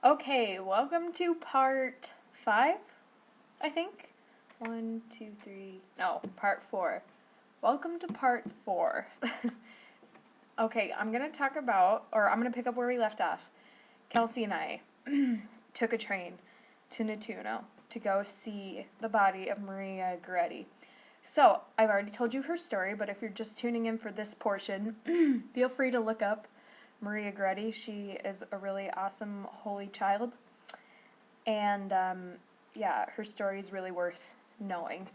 Okay, welcome to part 5, I think. 1, 2, 3. No, part 4. Welcome to part 4. Okay, I'm going to talk about, or I'm going to pick up where we left off. Kelsey and I took a train to Nettuno to go see the body of Maria Goretti. So, I've already told you her story, but if you're just tuning in for this portion, feel free to look up Maria Goretti. She is a really awesome holy child, and yeah, her story is really worth knowing.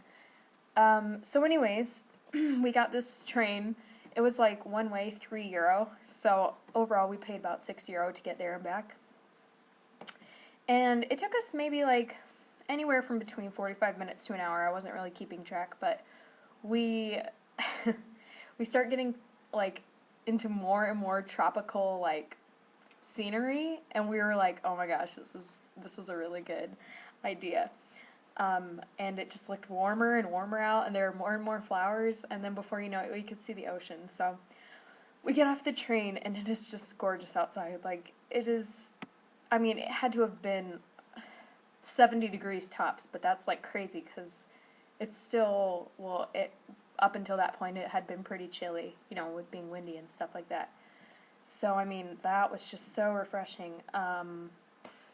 So anyways, we got this train. It was like one way, €3. So overall, we paid about €6 to get there and back. And it took us maybe like anywhere from between 45 minutes to an hour. I wasn't really keeping track, but we we start getting like into more and more tropical like scenery, and we were like, oh my gosh, this is a really good idea. And it just looked warmer and warmer out, and there were more and more flowers, and then before you know it, we could see the ocean. So we get off the train, and it is just gorgeous outside. Like, it is, I mean, it had to have been 70 degrees tops, but that's like crazy because it's still, well, it up until that point it had been pretty chilly, you know, with being windy and stuff like that. So I mean, that was just so refreshing.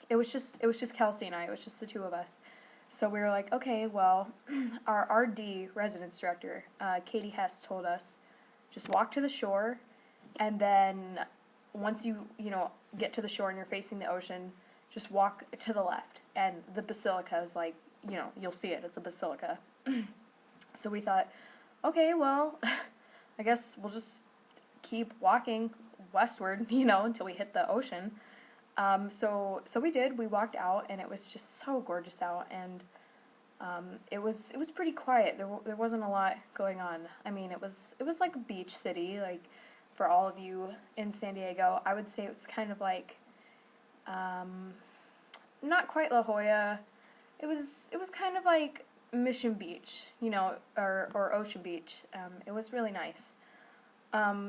It was just Kelsey and I. It was just the two of us. So we were like, okay, well, our RD residence director, Katie Hess, told us just walk to the shore, and then once you get to the shore and you're facing the ocean, just walk to the left, and the basilica is like, you'll see it. It's a basilica. So we thought, okay, well, I guess we'll just keep walking westward, until we hit the ocean. So we did. We walked out, and it was just so gorgeous out, and it was pretty quiet. There wasn't a lot going on. I mean, it was like a beach city. Like, for all of you in San Diego, I would say it's kind of like not quite La Jolla. It was kind of like Mission Beach, or Ocean Beach. It was really nice.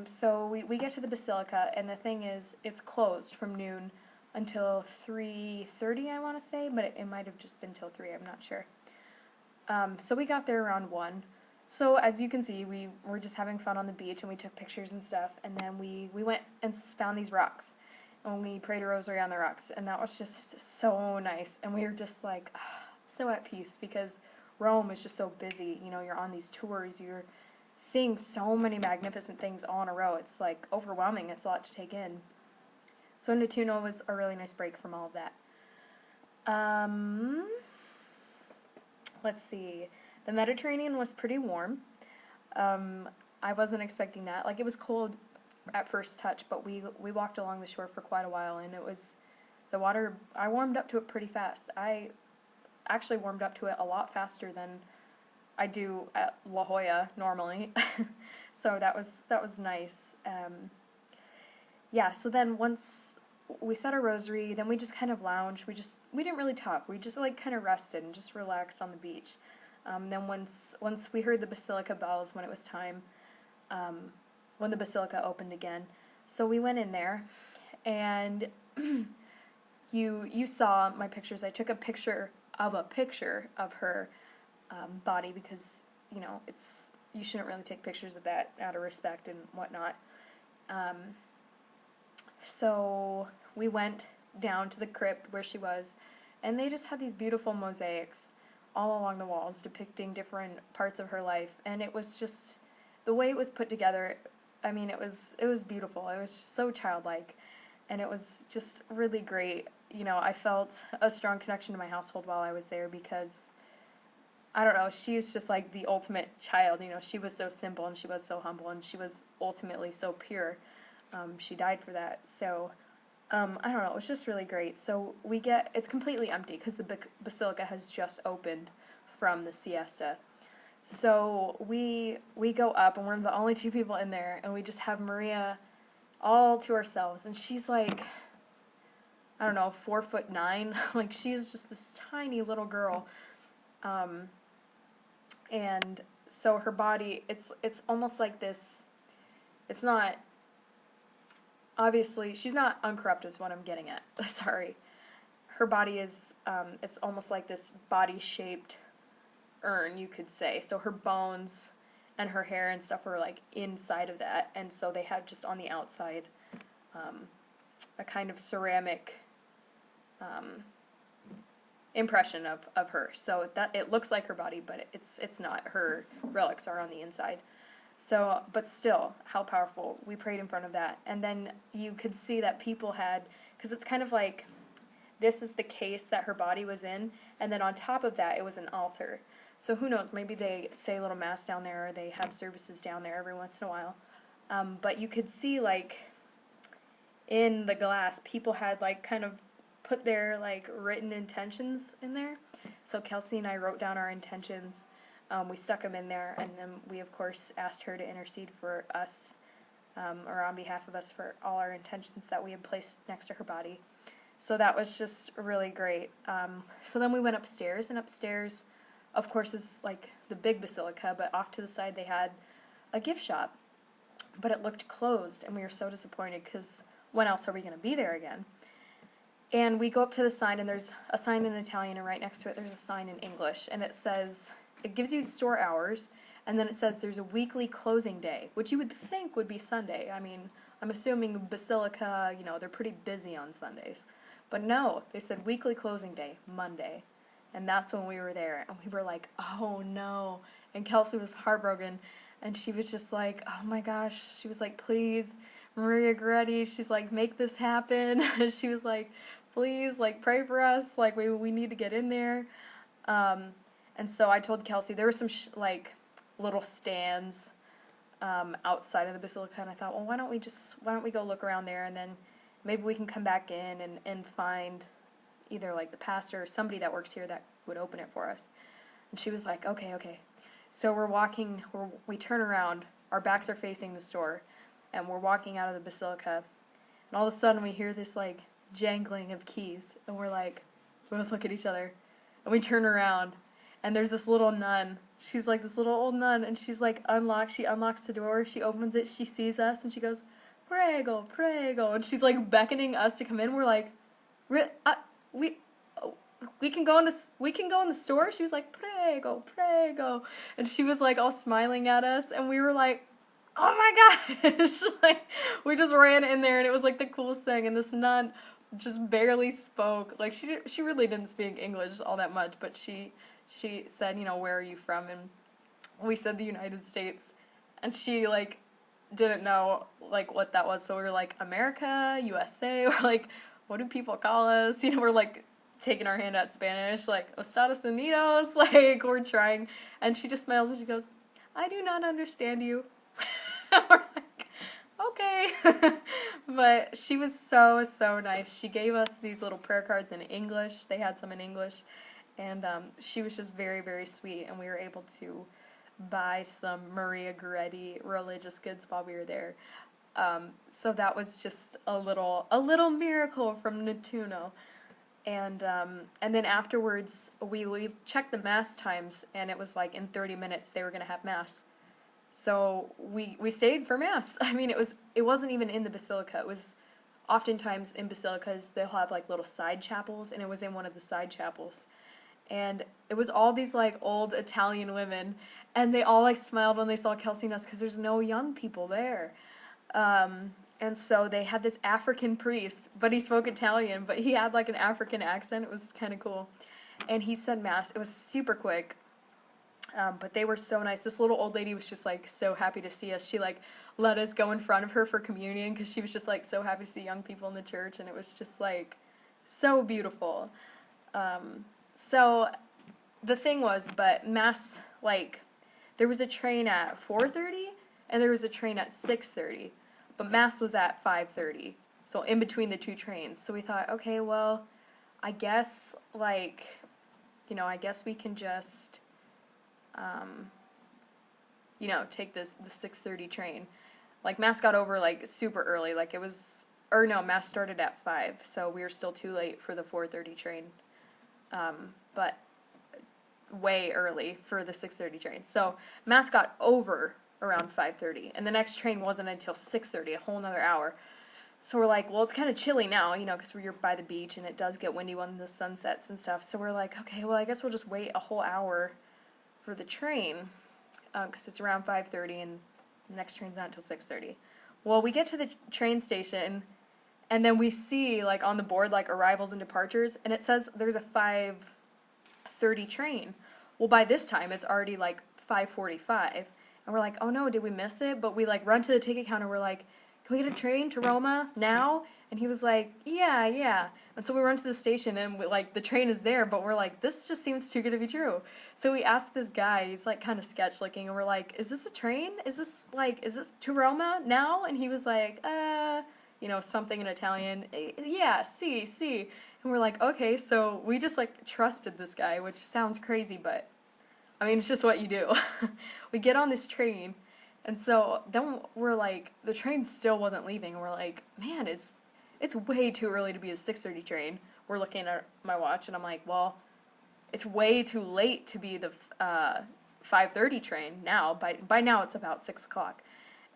So we get to the basilica, and the thing is, it's closed from noon until 3:30, I want to say, but it might have just been till 3, I'm not sure. So we got there around 1. So as you can see, we were just having fun on the beach, and we took pictures and stuff, and then we went and found these rocks, and we prayed a rosary on the rocks, and that was just so nice, and we were just like, so at peace, because Rome is just so busy. You're on these tours, you're seeing so many magnificent things all in a row. It's like overwhelming. It's a lot to take in. So Nettuno was a really nice break from all of that. Let's see. The Mediterranean was pretty warm. I wasn't expecting that. Like, it was cold at first touch, but we walked along the shore for quite a while, and it was, the water, I warmed up to it pretty fast. I actually warmed up to it a lot faster than I do at La Jolla normally. So that was nice. Yeah, so then once we said our rosary, then we just kind of lounged. We didn't really talk. We just like kind of rested and just relaxed on the beach. Then once we heard the basilica bells when it was time, when the basilica opened again, so we went in there, and you saw my pictures. I took a picture of her body, because you shouldn't really take pictures of that out of respect and whatnot. So we went down to the crypt where she was, and they just had these beautiful mosaics all along the walls depicting different parts of her life, and it was just the way it was put together. I mean, it was beautiful. It was just so childlike, and it was just really great. I felt a strong connection to my household while I was there, because I don't know, she's just like the ultimate child. She was so simple, and she was so humble, and she was ultimately so pure. She died for that. So I don't know, it was just really great. So it's completely empty because the basilica has just opened from the siesta. So we go up, and we're the only 2 people in there, and we just have Maria all to ourselves, and she's like, I don't know, 4'9". Like, she's just this tiny little girl. And so her body, it's almost like this, it's not, obviously, she's not uncorrupt is what I'm getting at. Sorry. her body is, it's almost like this body-shaped urn, you could say. So her bones and her hair and stuff were like inside of that, and so they had just on the outside a kind of ceramic impression of her. So that it looks like her body, but it's not. Her relics are on the inside. So, but still, how powerful. We prayed in front of that. And then you could see that people had, because it's kind of like, this is the case that her body was in, and then on top of that, it was an altar. So who knows, maybe they say a little mass down there, or they have services down there every once in a while. But you could see, like, in the glass, people had, like, kind of put their, like, written intentions in there. So Kelsey and I wrote down our intentions. We stuck them in there, and then we, of course, asked her to intercede for us, or on behalf of us, for all our intentions that we had placed next to her body. So that was just really great. So then we went upstairs, and upstairs, of course, is like the big basilica, but off to the side they had a gift shop. But it looked closed, and we were so disappointed, because when else are we going to be there again? And we go up to the sign, and there's a sign in Italian, and right next to it there's a sign in English, and it says, it gives you store hours, and then it says there's a weekly closing day, which you would think would be Sunday. I mean, I'm assuming Basilica, you know, they're pretty busy on Sundays. But no, they said weekly closing day, Monday. And that's when we were there, and we were like, oh no. And Kelsey was heartbroken, and she was just like, oh my gosh. She was like, please, Maria Goretti, she's like, make this happen. She was like, please, like, pray for us. Like, we need to get in there. And so I told Kelsey, there were some, like, little stands outside of the basilica, and I thought, well, why don't we go look around there, and then maybe we can come back in and find either, like, the pastor or somebody that works here that would open it for us. And she was like, okay. So we turn around, our backs are facing the store, and we're walking out of the basilica, and all of a sudden we hear this, like, jangling of keys, and we both look at each other, and we turn around, and there's this little nun. She's like this little old nun, and she's like she unlocks the door, she opens it, she sees us, and she goes, prego, and she's like beckoning us to come in. We're like, we can go in the store? She was like, prego, and she was like all smiling at us, and we were like, oh my gosh. Like, we just ran in there, and it was like the coolest thing, and this nun just barely spoke. Like, she really didn't speak English all that much, but she said, you know, where are you from? And we said the United States, and she, like, didn't know, like, what that was. So we were like, America, USA, or like, what do people call us? You know, we're like taking our hand at Spanish, like, Estados Unidos, like, we're trying. And she just smiles and she goes, I do not understand you. We're like, okay. But she was so nice. She gave us these little prayer cards in English. They had some in English. And she was just very sweet, and we were able to buy some Maria Goretti religious goods while we were there. So that was just a little miracle from Nettuno. And then afterwards we checked the mass times, and it was like in 30 minutes they were going to have mass. So we stayed for mass. I mean, it wasn't even in the basilica. It was oftentimes in basilicas they'll have like little side chapels, and it was in one of the side chapels. And it was all these, like, old Italian women, and they all, like, smiled when they saw Kelsey and us, because there's no young people there. And so they had this African priest, but he spoke Italian, but he had, like, an African accent. It was kind of cool. And he said mass. It was super quick, but they were so nice. This little old lady was just, like, so happy to see us. She, like, let us go in front of her for communion, because she was just, like, so happy to see young people in the church, and it was just, like, so beautiful. So the thing was, but mass, like, there was a train at 4:30, and there was a train at 6:30, but mass was at 5:30, so in between the two trains. So we thought, okay, well, I guess, like, you know, I guess we can just, you know, take the 6:30 train. Like, mass got over, like, super early, like, it was, or no, mass started at 5, so we were still too late for the 4:30 train. But way early for the 6:30 train. So mass got over around 5:30, and the next train wasn't until 6:30, a whole nother hour. So we're like, well, it's kind of chilly now, you know, because we're by the beach and it does get windy when the sun sets and stuff. So we're like, okay, well, I guess we'll just wait a whole hour for the train, because it's around 5:30 and the next train's not until 6:30. Well, we get to the train station, and then we see, like, on the board, like, arrivals and departures, and it says there's a 5:30 train. Well, by this time, it's already, like, 5:45, and we're like, oh no, did we miss it? But we, like, run to the ticket counter, we're like, can we get a train to Roma now? And he was like, yeah, yeah. And so we run to the station, and we, like, the train is there, but we're like, this just seems too good to be true. So we asked this guy, he's like kind of sketch looking, and we're like, is this a train? Is this to Roma now? And he was like, you know, something in Italian. Yeah, see. And we're like, okay, so we just like trusted this guy, which sounds crazy, but I mean, it's just what you do. We get on this train, and so then we're like, the train still wasn't leaving. We're like, man, it's way too early to be a 6:30 train. We're looking at my watch, and I'm like, well, it's way too late to be the 5:30 train now. By now, it's about 6 o'clock.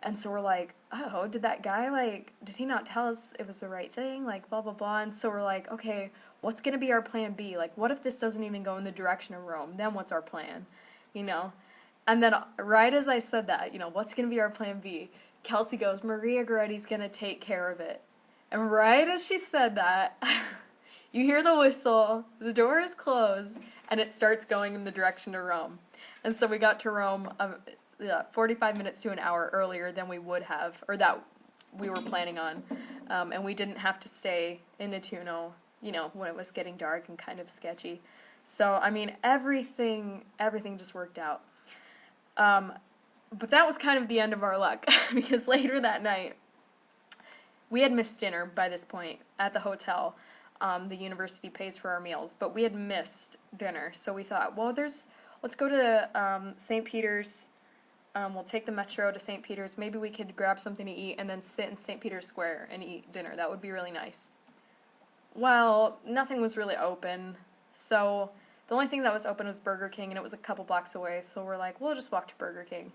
And so we're like, oh, did that guy, like, did he not tell us it was the right thing? Like, blah, blah, blah. And so we're like, okay, what's going to be our plan B? Like, what if this doesn't even go in the direction of Rome? Then what's our plan? You know? And then right as I said that, you know, what's going to be our plan B? Kelsey goes, Maria Goretti's going to take care of it. And right as she said that, you hear the whistle, the door is closed, and it starts going in the direction of Rome. And so we got to Rome 45 minutes to an hour earlier than we would have, or that we were planning on. And we didn't have to stay in Nettuno, you know, when it was getting dark and kind of sketchy. So, I mean, everything just worked out. But that was kind of the end of our luck, because later that night, we had missed dinner by this point at the hotel. The university pays for our meals, but we had missed dinner, so we thought, well, let's go to St. Peter's. We'll take the metro to St. Peter's. Maybe we could grab something to eat and then sit in St. Peter's Square and eat dinner. That would be really nice. Well, nothing was really open, so the only thing that was open was Burger King, and it was a couple blocks away, so we're like, we'll just walk to Burger King.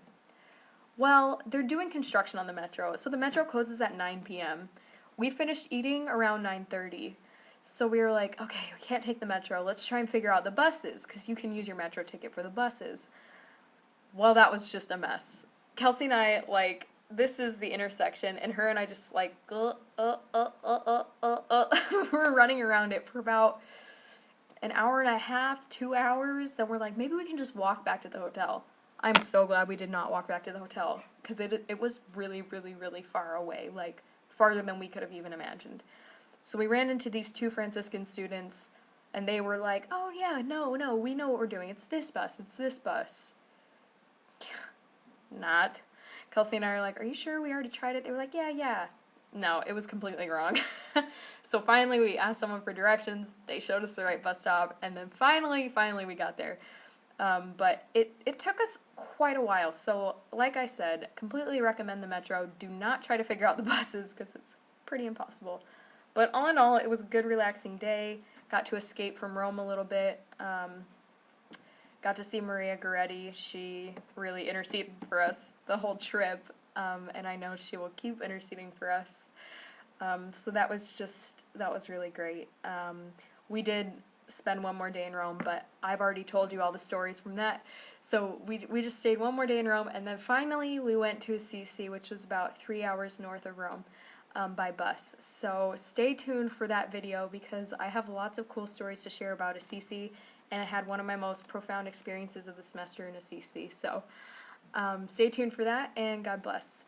Well, they're doing construction on the metro, so the metro closes at 9 p.m. We finished eating around 9:30, so we were like, okay, we can't take the metro. Let's try and figure out the buses, because you can use your metro ticket for the buses. Well, that was just a mess. Kelsey and I, like, this is the intersection, and her and I just, like, we're running around it for about an hour and a half, 2 hours. Then we're like, maybe we can just walk back to the hotel. I'm so glad we did not walk back to the hotel, because it was really, really, really far away, like, farther than we could have even imagined. So we ran into these two Franciscan students, and they were like, oh yeah, no, we know what we're doing. It's this bus. Not. Kelsey and I are like, are you sure we already tried it? They were like, yeah. No, it was completely wrong. So finally we asked someone for directions. They showed us the right bus stop, and then finally we got there. But it took us quite a while. So like I said, completely recommend the metro. Do not try to figure out the buses, because it's pretty impossible. But all in all, it was a good, relaxing day. Got to escape from Rome a little bit. Got to see Maria Goretti. She really interceded for us the whole trip, and I know she will keep interceding for us. So that was really great. We did spend one more day in Rome, but I've already told you all the stories from that. So we just stayed one more day in Rome, and then finally we went to Assisi, which was about 3 hours north of Rome, by bus. So stay tuned for that video, because I have lots of cool stories to share about Assisi, and I had one of my most profound experiences of the semester in Assisi. So stay tuned for that, and God bless.